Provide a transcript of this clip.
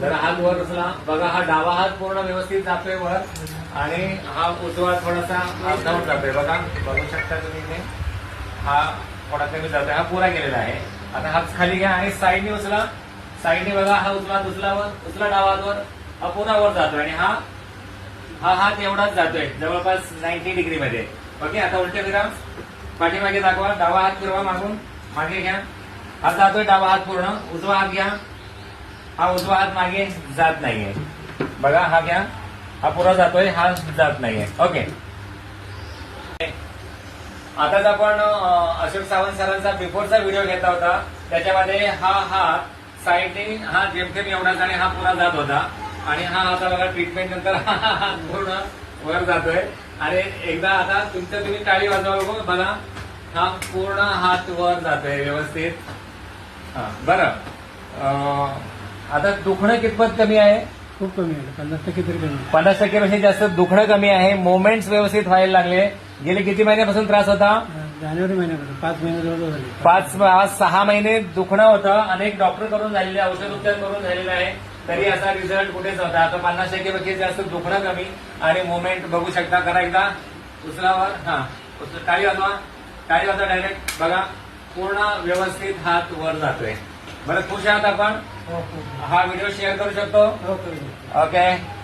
जर हात वर उचला बघा, हा डावा हात पूर्ण व्यवस्थित जातोय वर आणि हा उजवा थोडासा जाऊन जातोय बघा, बघू शकता तुम्ही इथे हा थोडा कमी जातोय, हा पुरा गेलेला आहे. आता हात खाली घ्या आणि साईडने उचला, साईडने बघा, हा उचला उचला डावा हात वर, हा पुन्हा वर जातोय आणि हा हात एवढाच जातोय जवळपास 90 डिग्री मध्ये. ओके, आता उलटे फिरा, पाठीमागे दाखवा, डावा हात फिरवा मागून, मागे घ्या, हा जातोय डावा हात पूर्ण, उजवा हात घ्या, हा उजवा हात मागे जात नाहीये बघा, हा घ्या, हा पुरा जातोय, हा जात नाहीये. ओके, आताच आपण अशोक सावंत सरांचा बिफोरचा व्हिडिओ घेतला होता, त्याच्यामध्ये हा हात साईडने हा जेमतेम एवढाच आणि हा पुरा जात होता आणि हा आता बघा ट्रीटमेंट नंतर हा हात पूर्ण वर जातोय आणि एकदा आता तुमचं तुम्ही टाळी वाजवा बघा, हा पूर्ण हात वर जातोय व्यवस्थित. हा बरं, आता दुखणं कितपत कमी आहे? खूप कमी आहे, 50% तरी कमी आहे. 50% जास्त दुखणं कमी आहे, मुवमेंट्स व्यवस्थित व्हायला लागले. गेले किती महिन्यापासून त्रास होता? जानेवारी महिन्यापासून 5 महिने जवळ झाले. 5-6 महिने दुखणं होतं, अनेक डॉक्टर करून झालेले, औषध उपचार करून झालेले आहे, तरी असा रिझल्ट कुठेच नव्हता. आता 50% जास्त दुखणं कमी आणि मुवमेंट बघू शकता. करा एकदा उचलावर, हा टाळी वाजवा, डायरेक्ट बघा, पूर्ण व्यवस्थित हात वर जातोय. बरं, खुश आहात आपण? हा व्हिडिओ शेअर करू शकतो? हो, करू. ओके.